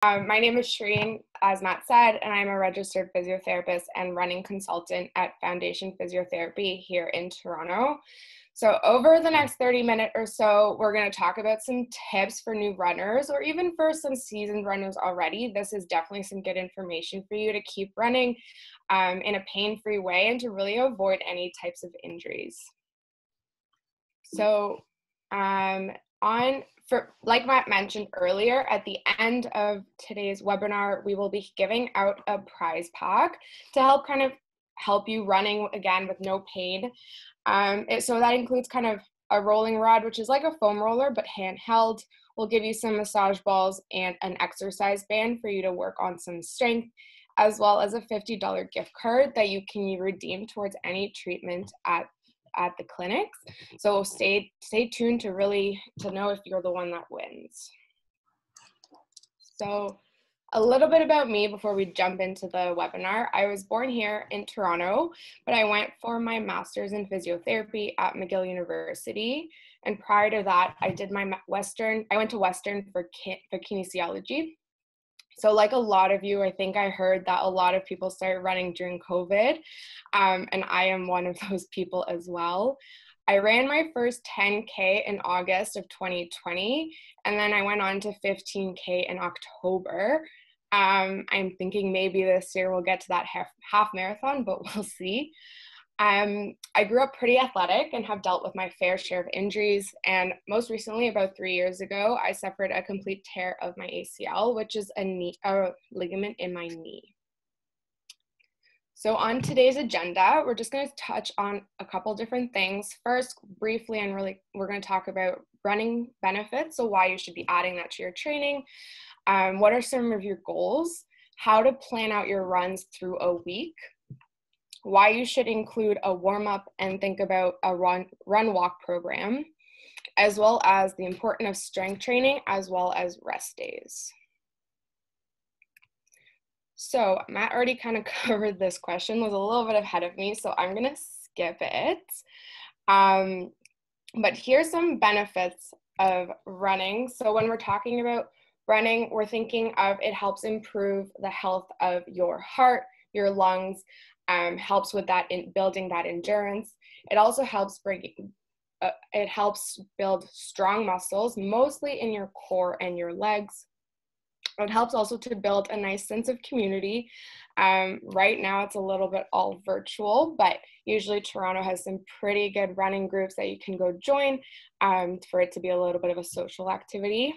My name is Shireen, as Matt said, and I'm a registered physiotherapist and running consultant at Foundation Physiotherapy here in Toronto. So over the next 30 minutes or so, we're going to talk about some tips for new runners or even for some seasoned runners already. This is definitely some good information for you to keep running in a pain-free way and to really avoid any types of injuries. So like Matt mentioned earlier, at the end of today's webinar, we will be giving out a prize pack to help you running again with no pain. So that includes kind of a rolling rod, which is like a foam roller, but handheld. We'll give you some massage balls and an exercise band for you to work on some strength, as well as a $50 gift card that you can redeem towards any treatment at the clinics. So stay tuned to know if you're the one that wins. So a little bit about me before we jump into the webinar. I was born here in Toronto, but I went for my master's in physiotherapy at McGill University. And prior to that, I went to Western for kinesiology. So like a lot of you, I think I heard that a lot of people started running during COVID, and I am one of those people as well. I ran my first 10K in August of 2020, and then I went on to 15K in October. I'm thinking maybe this year we'll get to that half marathon, but we'll see. I grew up pretty athletic and have dealt with my fair share of injuries. And most recently, about 3 years ago, I suffered a complete tear of my ACL, which is a ligament in my knee. So on today's agenda, we're just going to touch on a couple different things. First, briefly, and we're going to talk about running benefits, so why you should be adding that to your training. What are some of your goals? How to plan out your runs through a week. Why you should include a warm-up and think about a run-walk program, as well as the importance of strength training, as well as rest days. So Matt already kind of covered this question, was a little bit ahead of me, so I'm gonna skip it. But here's some benefits of running. So when we're talking about running, we're thinking of it helps improve the health of your heart, your lungs, helps with that in building that endurance. It also helps build strong muscles, mostly in your core and your legs. It helps also to build a nice sense of community. Right now it's a little bit all virtual, but usually Toronto has some pretty good running groups that you can go join for it to be a little bit of a social activity.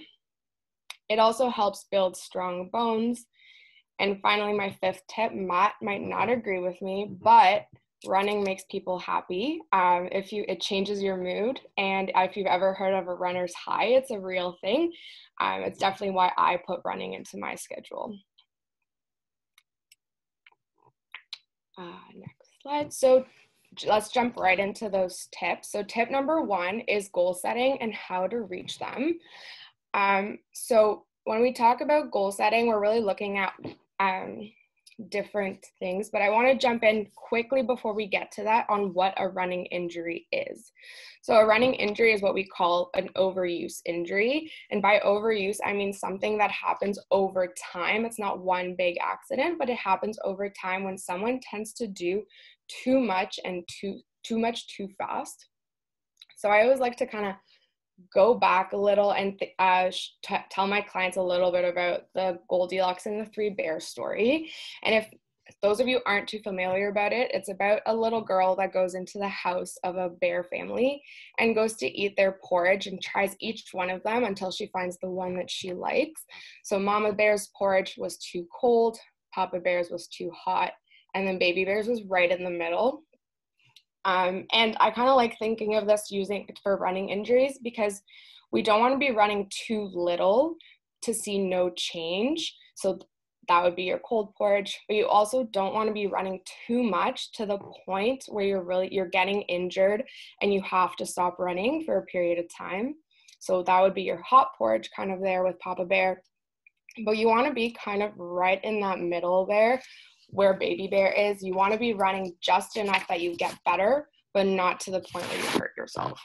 It also helps build strong bones. And finally, my fifth tip, Matt might not agree with me, but running makes people happy. It changes your mood. And if you've ever heard of a runner's high, it's a real thing. It's definitely why I put running into my schedule. Next slide. So let's jump right into those tips. So tip number 1 is goal setting and how to reach them. So when we talk about goal setting, we're really looking at different things, but I want to jump in quickly before we get to that on what a running injury is. So a running injury is what we call an overuse injury. And by overuse, I mean something that happens over time. It's not one big accident, but it happens over time when someone tends to do too much and too much too fast. So I always like to kind of go back a little and tell my clients a little bit about the Goldilocks and the 3 bears story. And if those of you aren't too familiar about it, it's about a little girl that goes into the house of a bear family and goes to eat their porridge and tries each one of them until she finds the one that she likes. So Mama Bear's porridge was too cold, Papa Bear's was too hot, and then Baby Bear's was right in the middle. And I kind of like thinking of this using it for running injuries because we don't want to be running too little to see no change. So that would be your cold porridge, but you also don't want to be running too much to the point where you're getting injured and you have to stop running for a period of time. So that would be your hot porridge kind of there with Papa Bear. But you want to be kind of right in that middle there where Baby Bear is. You want to be running just enough that you get better, but not to the point where you hurt yourself.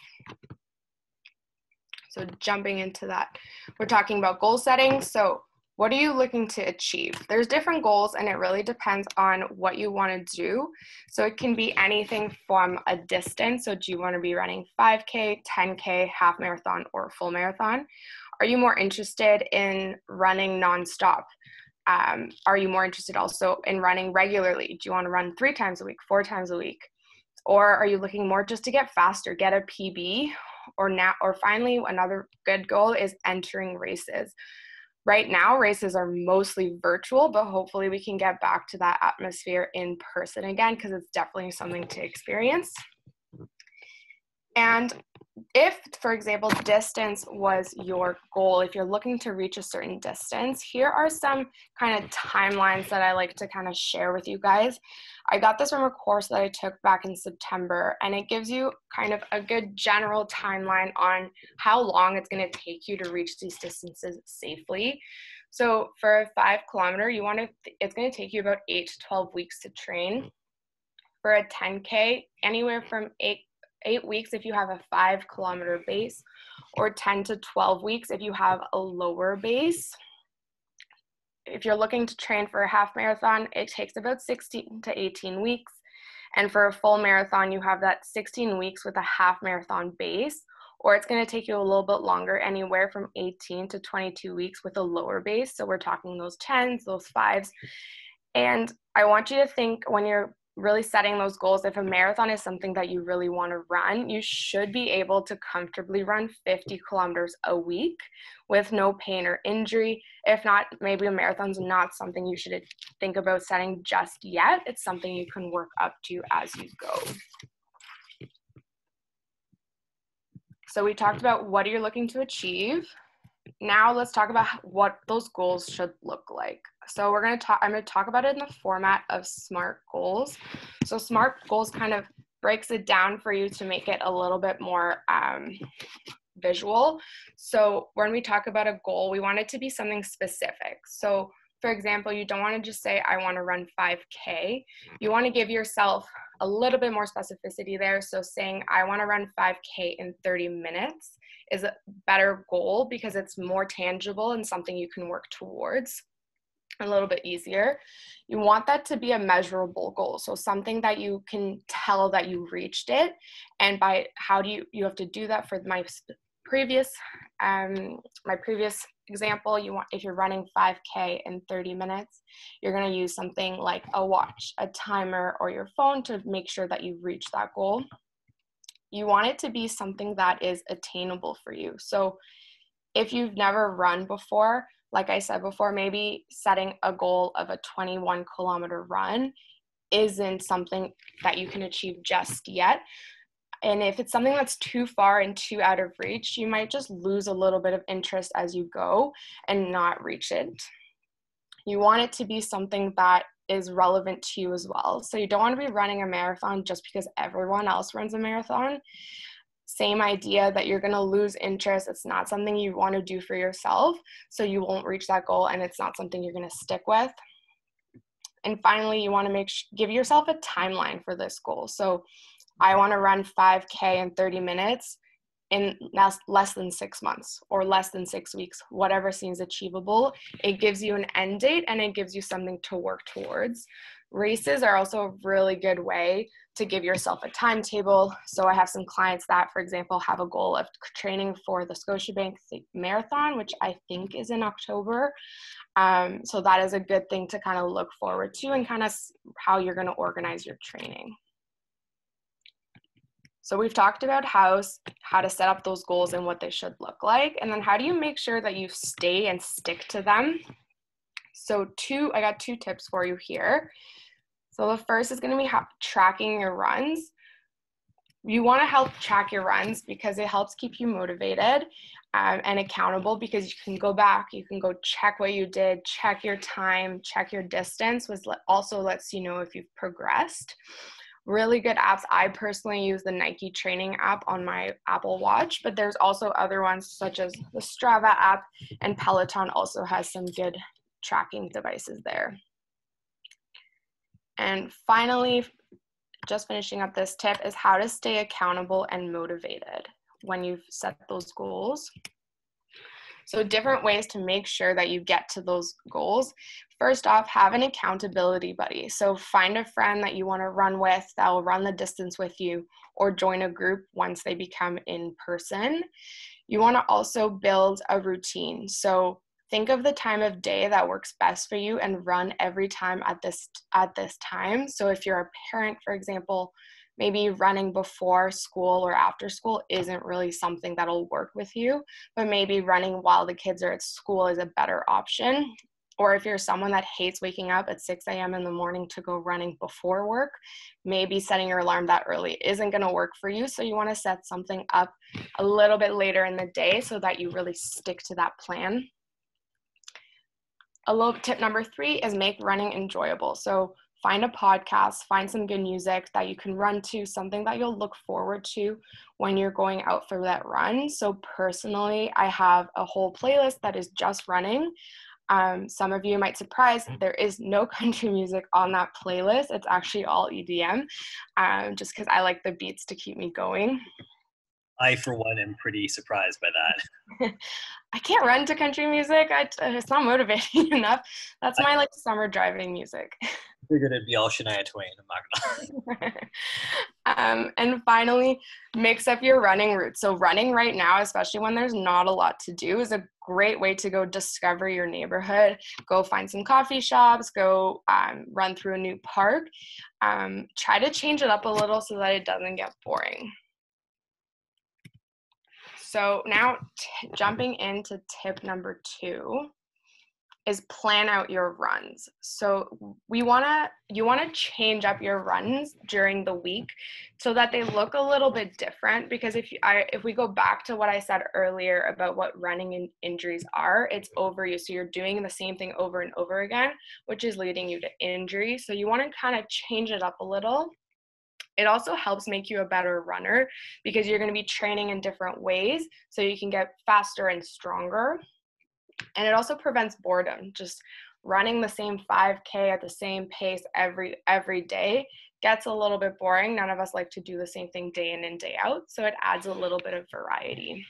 So jumping into that, we're talking about goal setting. So What are you looking to achieve? There's different goals and it really depends on what you want to do. So it can be anything from a distance. So do you want to be running 5K, 10K, half marathon, or full marathon? Are you more interested in running nonstop? Are you more interested also in running regularly? Do you want to run 3 times a week, 4 times a week? Or are you looking more just to get faster, get a PB? Or finally, another good goal is entering races. Right now, races are mostly virtual, but hopefully we can get back to that atmosphere in person again, because it's definitely something to experience. And if, for example, distance was your goal, if you're looking to reach a certain distance, here are some kind of timelines that I like to kind of share with you guys. I got this from a course that I took back in September, and it gives you kind of a good general timeline on how long it's going to take you to reach these distances safely. So for a 5 kilometer, it's going to take you about 8 to 12 weeks to train. For a 10K, anywhere from 8 weeks if you have a 5 kilometer base, or 10 to 12 weeks if you have a lower base. If you're looking to train for a half marathon, it takes about 16 to 18 weeks. And for a full marathon, you have that 16 weeks with a half marathon base, or it's going to take you a little bit longer, anywhere from 18 to 22 weeks with a lower base. So we're talking those 10s, those 5s. And I want you to think, when you're really setting those goals, if a marathon is something that you really want to run, you should be able to comfortably run 50 kilometers a week with no pain or injury. If not, maybe a marathon's not something you should think about setting just yet. It's something you can work up to as you go. So we talked about what you're looking to achieve. Now let's talk about what those goals should look like. So I'm going to talk about it in the format of SMART goals. So SMART goals kind of breaks it down for you to make it a little bit more visual. So when we talk about a goal, we want it to be something specific. So for example, you don't want to just say, I want to run 5K. You want to give yourself a little bit more specificity there. So saying, I want to run 5K in 30 minutes is a better goal, because it's more tangible and something you can work towards a little bit easier. You want that to be a measurable goal. So something that you can tell that you reached it. And by how do you have to do that. For my previous example, if you're running 5K in 30 minutes, you're going to use something like a watch, a timer, or your phone to make sure that you reach that goal. You want it to be something that is attainable for you. So if you've never run before, like I said before, maybe setting a goal of a 21 kilometer run isn't something that you can achieve just yet. And if it's something that's too far and too out of reach, you might just lose a little bit of interest as you go and not reach it. You want it to be something that is relevant to you as well. So you don't want to be running a marathon just because everyone else runs a marathon. Same idea that you're going to lose interest. It's not something you want to do for yourself, so you won't reach that goal, and it's not something you're going to stick with. And finally, you want to give yourself a timeline for this goal. So I want to run 5K in 30 minutes in less than 6 months or less than 6 weeks, whatever seems achievable. It gives you an end date and it gives you something to work towards. Races are also a really good way to give yourself a timetable. So I have some clients that, for example, have a goal of training for the Scotiabank Marathon, which I think is in October. So that is a good thing to kind of look forward to and kind of how you're going to organize your training. So we've talked about how to set up those goals and what they should look like. And then how do you make sure that you stay and stick to them? So I got 2 tips for you here. So the first is going to be tracking your runs. You want to help track your runs because it helps keep you motivated and accountable, because you can go back, you can go check what you did, check your time, check your distance, which also lets you know if you've progressed. Really good apps. I personally use the Nike training app on my Apple Watch, but there's also other ones such as the Strava app, and Peloton also has some good tracking devices there. And finally, just finishing up this tip is how to stay accountable and motivated when you've set those goals. So different ways to make sure that you get to those goals. First off, have an accountability buddy. So find a friend that you want to run with that will run the distance with you, or join a group once they become in person. You want to also build a routine. So think of the time of day that works best for you and run every time at this time. So if you're a parent, for example, maybe running before school or after school isn't really something that'll work with you, but maybe running while the kids are at school is a better option. Or if you're someone that hates waking up at 6 a.m. in the morning to go running before work, maybe setting your alarm that early isn't going to work for you. So you want to set something up a little bit later in the day so that you really stick to that plan. Tip number 3 is make running enjoyable. So find a podcast, find some good music that you can run to, something that you'll look forward to when you're going out for that run. So personally, I have a whole playlist that is just running. Some of you might surprise, there is no country music on that playlist. It's actually all EDM, just because I like the beats to keep me going. I, for one, am pretty surprised by that. I can't run to country music. It's not motivating enough. That's my summer driving music. I figured it'd be all Shania Twain. I'm not gonna. And finally, mix up your running routes. So running right now, especially when there's not a lot to do, is a great way to go discover your neighborhood. Go find some coffee shops. Go run through a new park. Try to change it up a little so that it doesn't get boring. So now jumping into tip number 2 is plan out your runs. So you want to change up your runs during the week so that they look a little bit different, because if we go back to what I said earlier about what running injuries are, it's overuse. So you're doing the same thing over and over again, which is leading you to injury. So you want to kind of change it up a little. It also helps make you a better runner because you're going to be training in different ways so you can get faster and stronger. And it also prevents boredom. Just running the same 5K at the same pace every day gets a little bit boring. None of us like to do the same thing day in and day out, so it adds a little bit of variety.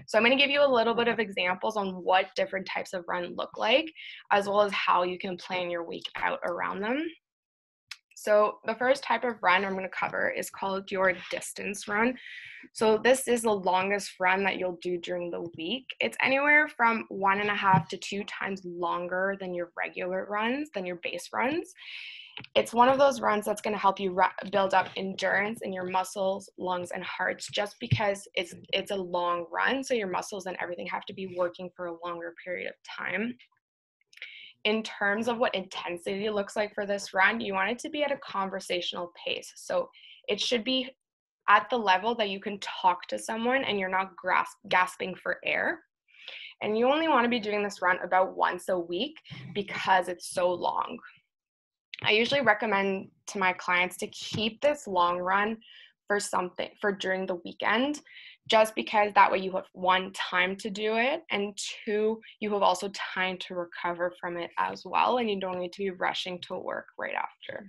So I'm going to give you a little bit of examples on what different types of run look like, as well as how you can plan your week out around them. So the first type of run I'm going to cover is called your distance run. So this is the longest run that you'll do during the week. It's anywhere from 1.5 to 2 times longer than your regular runs, than your base runs. It's one of those runs that's going to help you build up endurance in your muscles, lungs, and hearts, just because it's a long run. So your muscles and everything have to be working for a longer period of time. In terms of what intensity looks like for this run, you want it to be at a conversational pace. So it should be at the level that you can talk to someone and you're not gasping for air. And you only want to be doing this run about once a week because it's so long. I usually recommend to my clients to keep this long run for during the weekend, just because that way you have 1, time to do it, and 2, you have also time to recover from it as well, and you don't need to be rushing to work right after.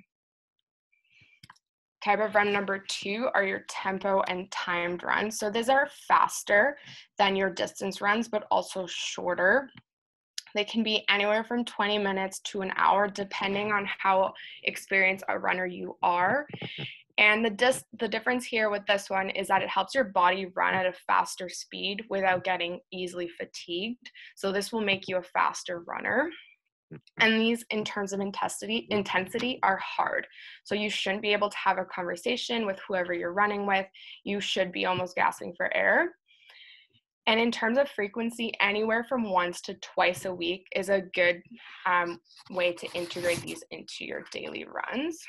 Type of run number 2 are your tempo and timed runs. So these are faster than your distance runs, but also shorter. They can be anywhere from 20 minutes to an hour, depending on how experienced a runner you are. And the difference here with this one is that it helps your body run at a faster speed without getting easily fatigued. So this will make you a faster runner. And these, in terms of intensity are hard. So you shouldn't be able to have a conversation with whoever you're running with. You should be almost gasping for air. And in terms of frequency, anywhere from once to twice a week is a good way to integrate these into your daily runs.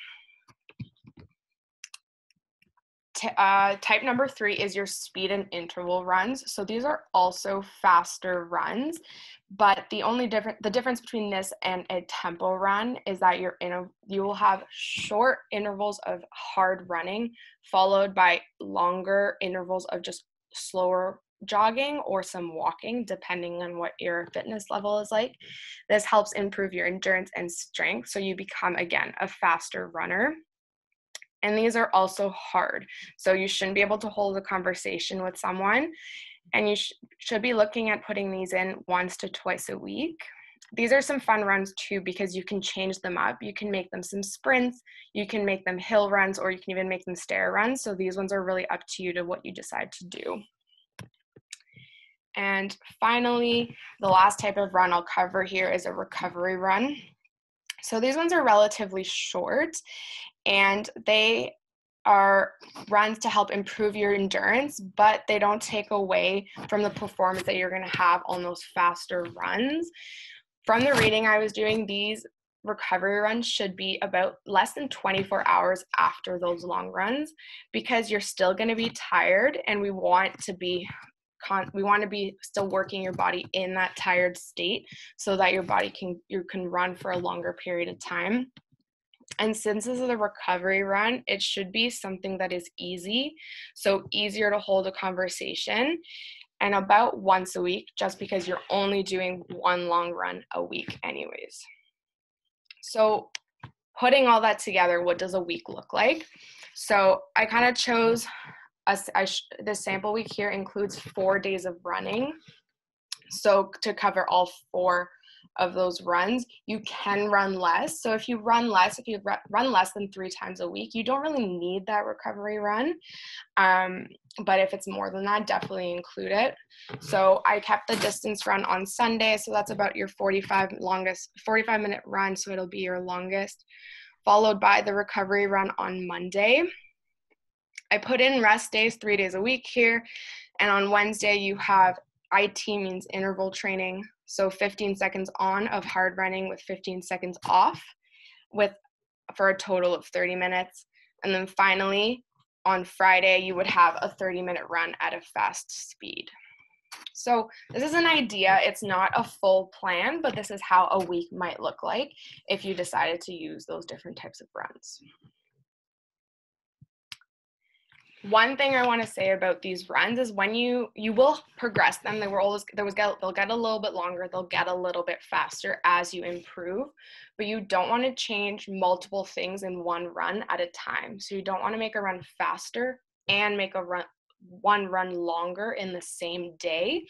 Type number 3 is your speed and interval runs. So these are also faster runs, but the difference between this and a tempo run is that you will have short intervals of hard running, followed by longer intervals of just slower jogging or some walking, depending on what your fitness level is like. This helps improve your endurance and strength, so you become, again, a faster runner. And these are also hard. So you shouldn't be able to hold a conversation with someone. And you should be looking at putting these in once to twice a week. These are some fun runs too, because you can change them up. You can make them some sprints, you can make them hill runs, or you can even make them stair runs. So these ones are really up to you to what you decide to do. And finally, the last type of run I'll cover here is a recovery run. So these ones are relatively short, and they are runs to help improve your endurance, but they don't take away from the performance that you're going to have on those faster runs. From the reading I was doing, these recovery runs should be about less than 24 hours after those long runs, because you're still going to be tired, and we want to be still working your body in that tired state so that your body can run for a longer period of time. And since this is a recovery run, it should be something that is easy, so easier to hold a conversation, and about once a week, just because you're only doing one long run a week anyways. So putting all that together, what does a week look like? So I kind of chose, the sample week here includes 4 days of running. So to cover all 4 of those runs, you can run less. So if you run less than 3 times a week, you don't really need that recovery run. But if it's more than that, definitely include it. So I kept the distance run on Sunday. So that's about your 45-minute run. So it'll be your longest, followed by the recovery run on Monday. I put in rest days 3 days a week here. And on Wednesday, you have IT, means interval training. So 15 seconds on of hard running with 15 seconds off, for a total of 30 minutes. And then finally, on Friday, you would have a 30-minute run at a fast speed. So this is an idea. It's not a full plan, but this is how a week might look like if you decided to use those different types of runs. One thing I want to say about these runs is when you will progress them, they'll get a little bit longer, they'll get a little bit faster as you improve, but you don't want to change multiple things in one run at a time. So you don't want to make a run faster and make one run longer in the same day.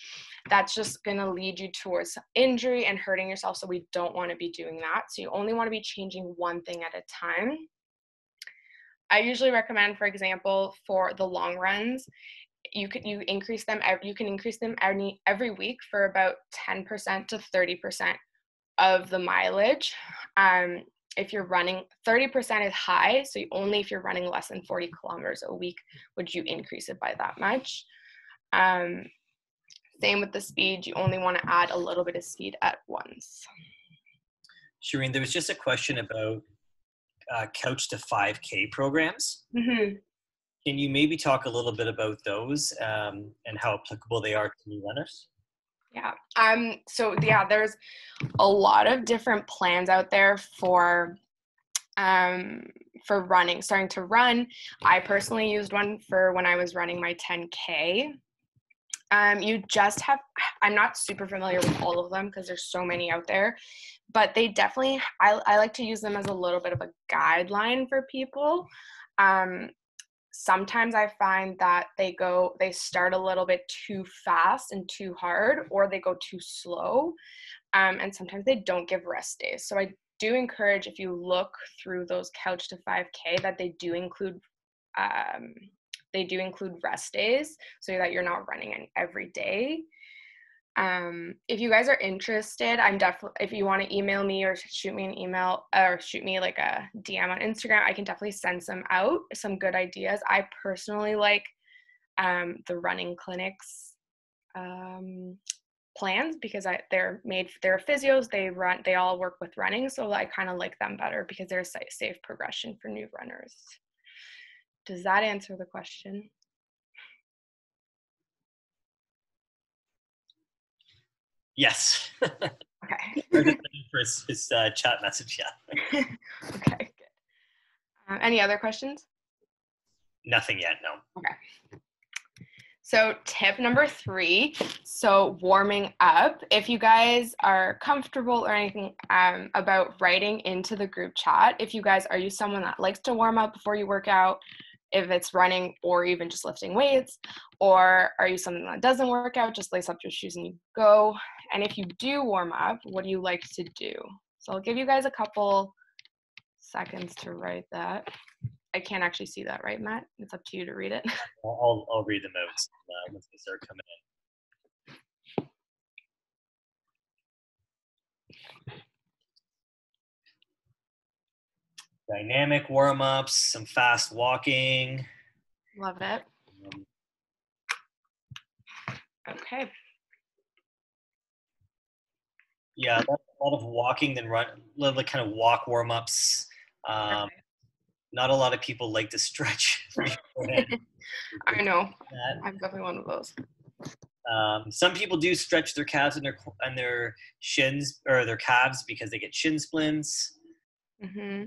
That's just going to lead you towards injury and hurting yourself. So we don't want to be doing that. So you only want to be changing one thing at a time. I usually recommend, for example, for the long runs, you can increase them every week for about 10% to 30% of the mileage. If you're running, 30% is high, so only if you're running less than 40 kilometers a week would you increase it by that much. Same with the speed, you only want to add a little bit of speed at once. Shireen, there was just a question about couch to 5K programs. Mm-hmm. Can you maybe talk a little bit about those and how applicable they are to new runners? Yeah. There's a lot of different plans out there for running, starting to run. I personally used one for when I was running my 10K. I'm not super familiar with all of them because there's so many out there, but they definitely, I like to use them as a little bit of a guideline for people. Sometimes I find that they start a little bit too fast and too hard, or they go too slow. And sometimes they don't give rest days. So I do encourage, if you look through those couch to 5K, that they do include rest days so that you're not running every day. If you guys are interested, if you want to email me or shoot me an email or shoot me like a DM on Instagram, I can definitely send some good ideas. I personally like the running clinics plans because they're physios, they all work with running, so I kind of like them better because they're a safe progression for new runners. Does that answer the question? Yes. Okay. For his chat message, yeah. Okay, good. Any other questions? Nothing yet, no. Okay. So tip number 3, so warming up. If you guys are comfortable or anything about writing into the group chat, if you guys, are you someone that likes to warm up before you work out? if it's running or even just lifting weights, or are you something that doesn't work out, just lace up your shoes and you go. And if you do warm up, what do you like to do? So I'll give you guys a couple seconds to write that. I can't actually see that, right, Matt? It's up to you to read it. I'll read them out once they start coming in. Dynamic warm-ups, some fast walking. Love it. Okay. Yeah, a lot of walking, then run, little kind of walk warm-ups. Not a lot of people like to stretch beforehand. I know. I'm definitely one of those. Some people do stretch their calves and their shins or their calves because they get shin splints. Mm-hmm.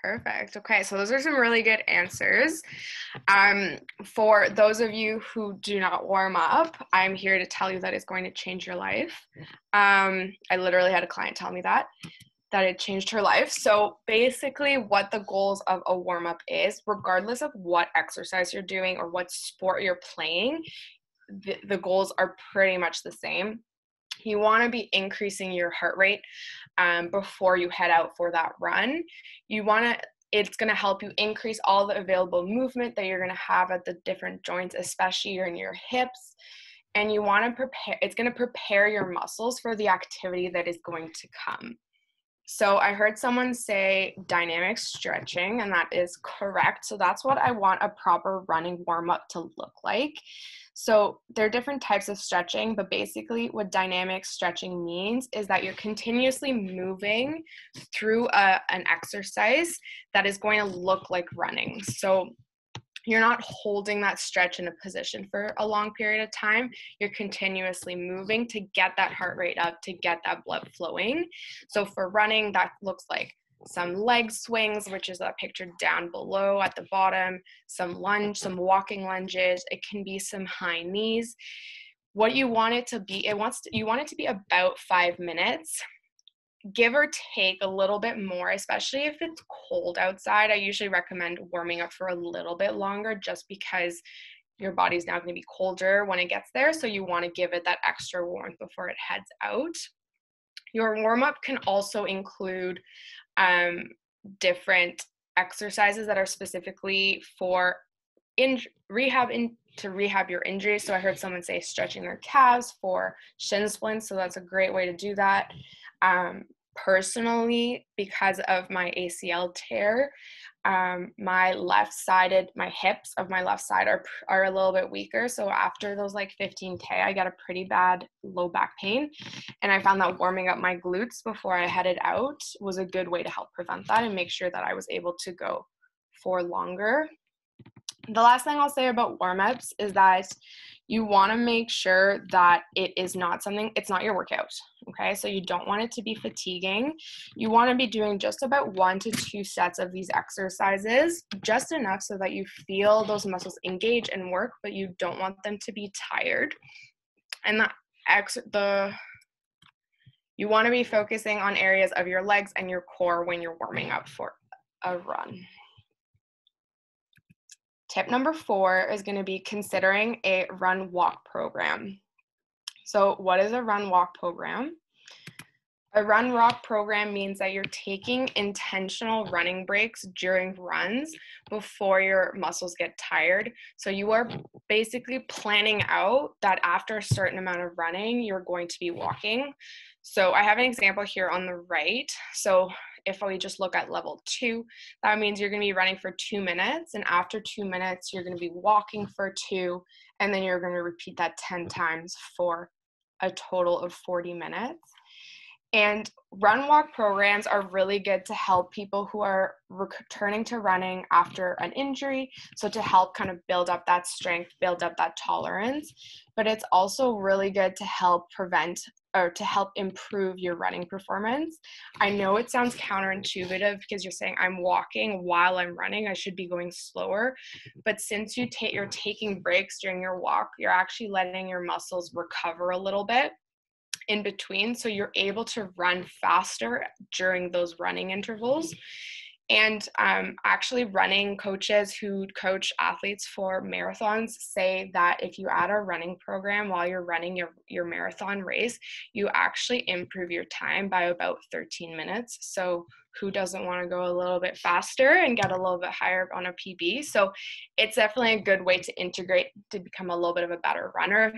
Perfect. Okay, so those are some really good answers. For those of you who do not warm up, I'm here to tell you that it's going to change your life. I literally had a client tell me that it changed her life. So basically what the goals of a warm-up is, regardless of what exercise you're doing or what sport you're playing, the goals are pretty much the same. You want to be increasing your heart rate before you head out for that run. It's going to help you increase all the available movement that you're going to have at the different joints, especially in your hips. And you want to it's going to prepare your muscles for the activity that is going to come. So I heard someone say dynamic stretching, and that is correct. So that's what I want a proper running warm-up to look like. So there are different types of stretching, but basically what dynamic stretching means is that you're continuously moving through an exercise that is going to look like running. So you're not holding that stretch in a position for a long period of time. You're continuously moving to get that heart rate up, to get that blood flowing. So for running, that looks like some leg swings, which is pictured down below at the bottom, some walking lunges. It can be some high knees. What you want it to be, you want it to be about 5 minutes. Give or take a little bit more, especially if it's cold outside. I usually recommend warming up for a little bit longer just because your body's now going to be colder when it gets there. So you want to give it that extra warmth before it heads out. Your warm-up can also include different exercises that are specifically for rehab your injuries. So I heard someone say stretching their calves for shin splints. So that's a great way to do that. Personally, because of my ACL tear, my hips of my left side are a little bit weaker. So after those 15K, I got a pretty bad low back pain. And I found that warming up my glutes before I headed out was a good way to help prevent that and make sure that I was able to go for longer. The last thing I'll say about warm-ups is that you want to make sure that it's not your workout, okay? So you don't want it to be fatiguing. You want to be doing just about 1 to 2 sets of these exercises, just enough so that you feel those muscles engage and work, but you don't want them to be tired. And you want to be focusing on areas of your legs and your core when you're warming up for a run. Tip number 4 is going to be considering a run-walk program. So what is a run-walk program? A run-walk program means that you're taking intentional running breaks during runs before your muscles get tired. So you are basically planning out that after a certain amount of running, you're going to be walking. So I have an example here on the right. So if we just look at level 2, that means you're going to be running for 2 minutes. And after 2 minutes, you're going to be walking for 2. And then you're going to repeat that 10 times for a total of 40 minutes. And run walk programs are really good to help people who are returning to running after an injury. So to help kind of build up that strength, build up that tolerance. But it's also really good to help improve your running performance. I know it sounds counterintuitive because you're saying I'm walking while I'm running, I should be going slower. But since you're taking breaks during your walk, you're actually letting your muscles recover a little bit in between, so you're able to run faster during those running intervals. And actually, running coaches who coach athletes for marathons say that if you add a running program while you're running your marathon race, you actually improve your time by about 13 minutes. So who doesn't want to go a little bit faster and get a little bit higher on a PB? So it's definitely a good way to integrate to become a little bit of a better runner.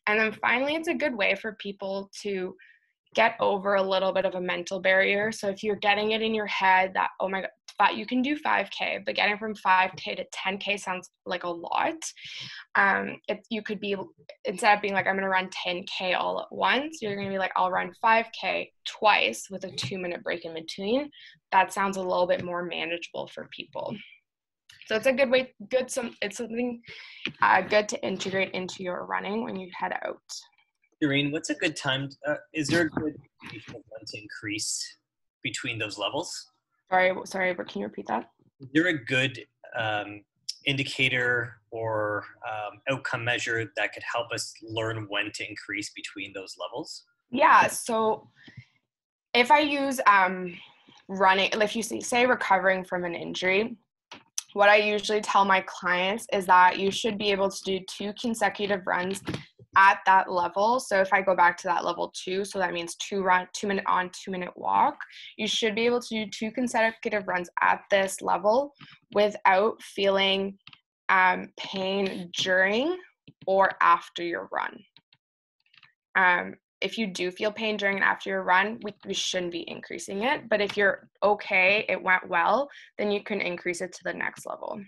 And then finally, it's a good way for people to get over a little bit of a mental barrier. So if you're getting it in your head that, oh my God, you can do 5K, but getting from 5K to 10K sounds like a lot. You could be, instead of being like, I'm going to run 10K all at once, you're going to be like, I'll run 5K twice with a 2-minute break in between. That sounds a little bit more manageable for people. So it's a good way, it's something good to integrate into your running when you head out. Doreen, what's a good time? Is there a good indication of when to increase between those levels? Sorry, but can you repeat that? Is there a good indicator or outcome measure that could help us learn when to increase between those levels? Yeah, so if I use running, if you say recovering from an injury, what I usually tell my clients is that you should be able to do 2 consecutive runs at that level. So if I go back to that level 2, so that means 2-minute on, 2-minute walk, you should be able to do 2 consecutive runs at this level without feeling pain during or after your run. If you do feel pain during and after your run, we shouldn't be increasing it. But if you're okay, it went well, then you can increase it to the next level.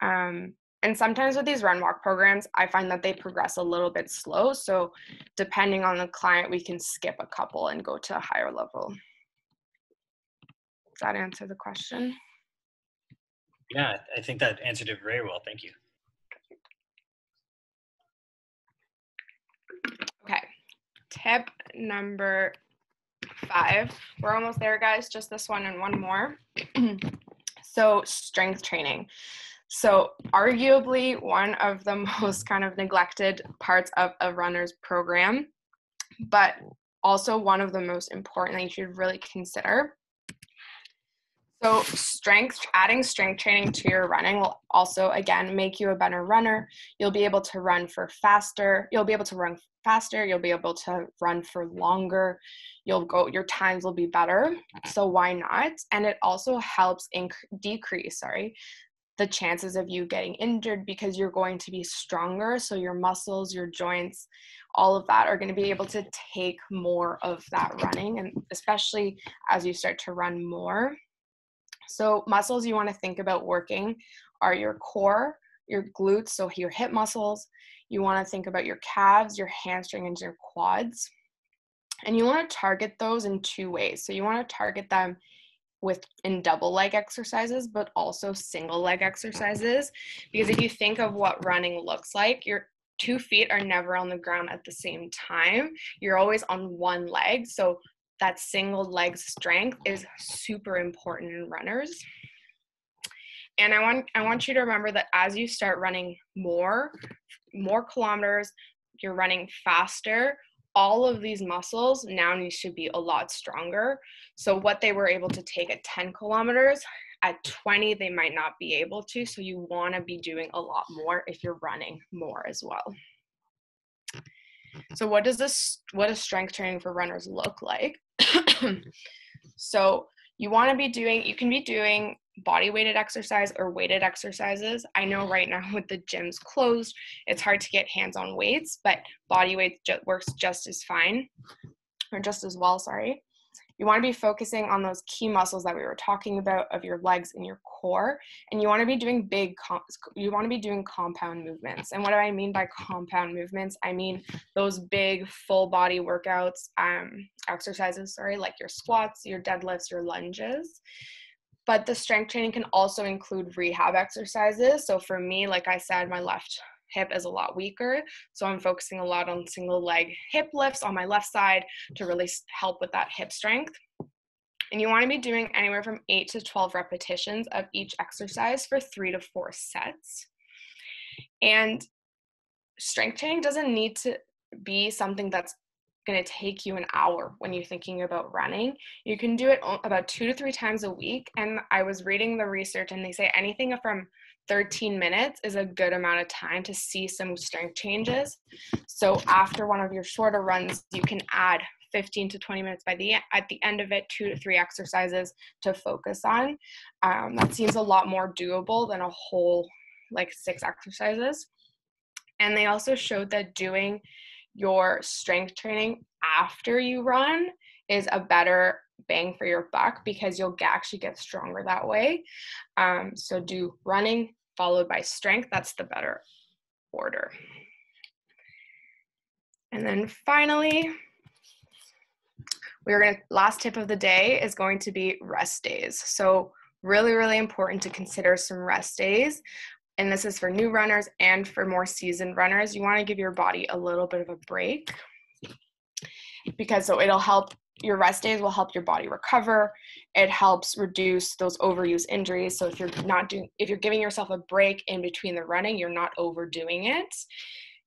And sometimes with these run walk programs, I find that they progress a little bit slow. So depending on the client, we can skip a couple and go to a higher level. Does that answer the question? Yeah, I think that answered it very well. Thank you. Okay, tip number 5. We're almost there, guys. Just this one and one more. So strength training. So arguably one of the most kind of neglected parts of a runner's program, but also one of the most important that you should really consider. So adding strength training to your running will also, again, make you a better runner. You'll be able to run faster. You'll be able to run for longer. Your times will be better. So why not? And it also helps decrease the chances of you getting injured because you're going to be stronger. So your muscles, your joints, all of that are going to be able to take more of that running, and especially as you start to run more. So muscles you want to think about working are your core, your glutes, so your hip muscles. You want to think about your calves, your hamstring, and your quads. And you want to target those in 2 ways. So you want to target them in double leg exercises, but also single leg exercises. Because if you think of what running looks like, your 2 feet are never on the ground at the same time. You're always on one leg. So that single leg strength is super important in runners. And I want you to remember that as you start running more kilometers, you're running faster, all of these muscles now need to be a lot stronger. So what they were able to take at 10 kilometers, at 20, they might not be able to. So you want to be doing a lot more if you're running more as well. So what does strength training for runners look like? So you can be doing body weighted exercise or weighted exercises. I know right now with the gyms closed, it's hard to get hands-on weights, but body weight works just as fine, or just as well, sorry. You want to be focusing on those key muscles that we were talking about of your legs and your core, and you want to be doing compound movements. And what do I mean by compound movements? I mean those big full body workouts, exercises, like your squats, your deadlifts, your lunges. But the strength training can also include rehab exercises. So for me, like I said, my left hip is a lot weaker. So I'm focusing a lot on single leg hip lifts on my left side to really help with that hip strength. And you want to be doing anywhere from 8 to 12 repetitions of each exercise for 3 to 4 sets. And strength training doesn't need to be something that's going to take you an hour when you're thinking about running. You can do it about 2 to 3 times a week. And I was reading the research, and they say anything from 13 minutes is a good amount of time to see some strength changes. So after one of your shorter runs, you can add 15 to 20 minutes at the end of it, 2 to 3 exercises to focus on. That seems a lot more doable than a whole 6 exercises. And they also showed that doing your strength training after you run is a better bang for your buck, because you'll actually get stronger that way. So do running followed by strength. That's the better order. And then finally, last tip of the day is going to be rest days. So really, really important to consider some rest days. And this is for new runners and for more seasoned runners. You want to give your body a little bit of a break, because it'll help. Your rest days will help your body recover. It helps reduce those overuse injuries. So if you're giving yourself a break in between the running, you're not overdoing it.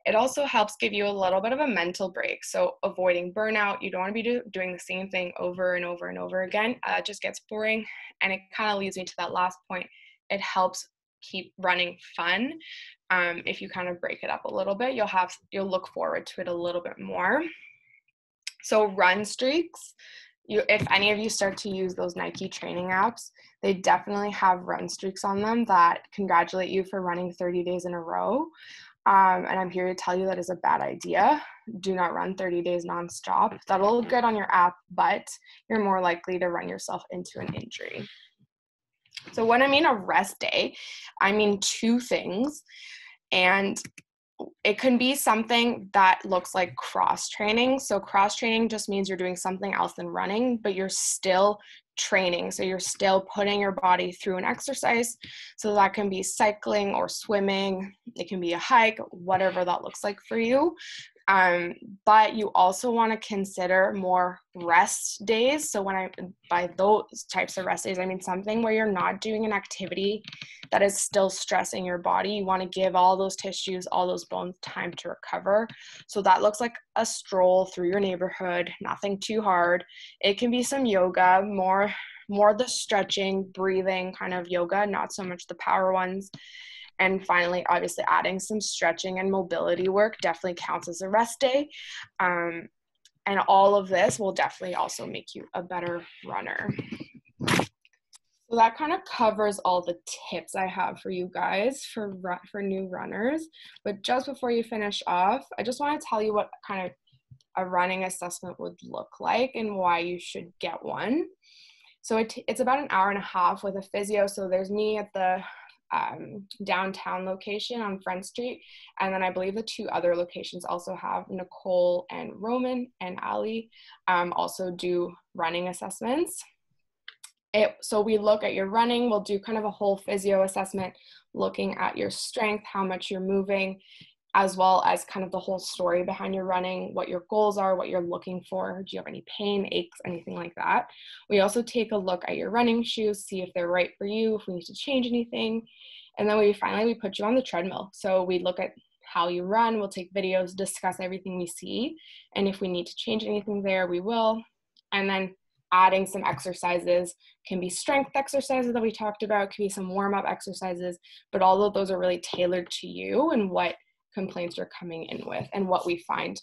It also helps give you a little bit of a mental break. So avoiding burnout. You don't want to be doing the same thing over and over and over again. It just gets boring. And it kind of leads me to that last point. It helps keep running fun. If you kind of break it up a little bit, you'll look forward to it a little bit more. So run streaks, if any of you start to use those Nike training apps, they definitely have run streaks on them that congratulate you for running 30 days in a row. And I'm here to tell you that is a bad idea. Do not run 30 days nonstop. That'll look good on your app, but you're more likely to run yourself into an injury. So when I mean a rest day, I mean 2 things. And it can be something that looks like cross training. So cross training just means you're doing something else than running, but you're still training. So you're still putting your body through an exercise. So that can be cycling or swimming. It can be a hike, whatever that looks like for you. But you also want to consider more rest days. So by those types of rest days, I mean something where you're not doing an activity that is still stressing your body. You want to give all those tissues, all those bones time to recover. So that looks like a stroll through your neighborhood, nothing too hard. It can be some yoga, more the stretching, breathing kind of yoga, not so much the power ones. And finally, obviously, adding some stretching and mobility work definitely counts as a rest day. And all of this will definitely also make you a better runner. So that kind of covers all the tips I have for you guys for new runners. But just before you finish off, I just want to tell you what kind of a running assessment would look like and why you should get one. So it's about an hour and a half with a physio. So there's me at the downtown location on Front Street, and then I believe the 2 other locations also have Nicole and Roman and Ali also do running assessments. So we look at your running, we'll do kind of a whole physio assessment, looking at your strength, how much you're moving, as well as kind of the whole story behind your running, what your goals are, what you're looking for. Do you have any pain, aches, anything like that? We also take a look at your running shoes, see if they're right for you, if we need to change anything. And then we put you on the treadmill. So we look at how you run, we'll take videos, discuss everything we see. And if we need to change anything there, we will. And then adding some exercises, can be strength exercises that we talked about, can be some warm-up exercises, but all of those are really tailored to you and what complaints you're coming in with and what we find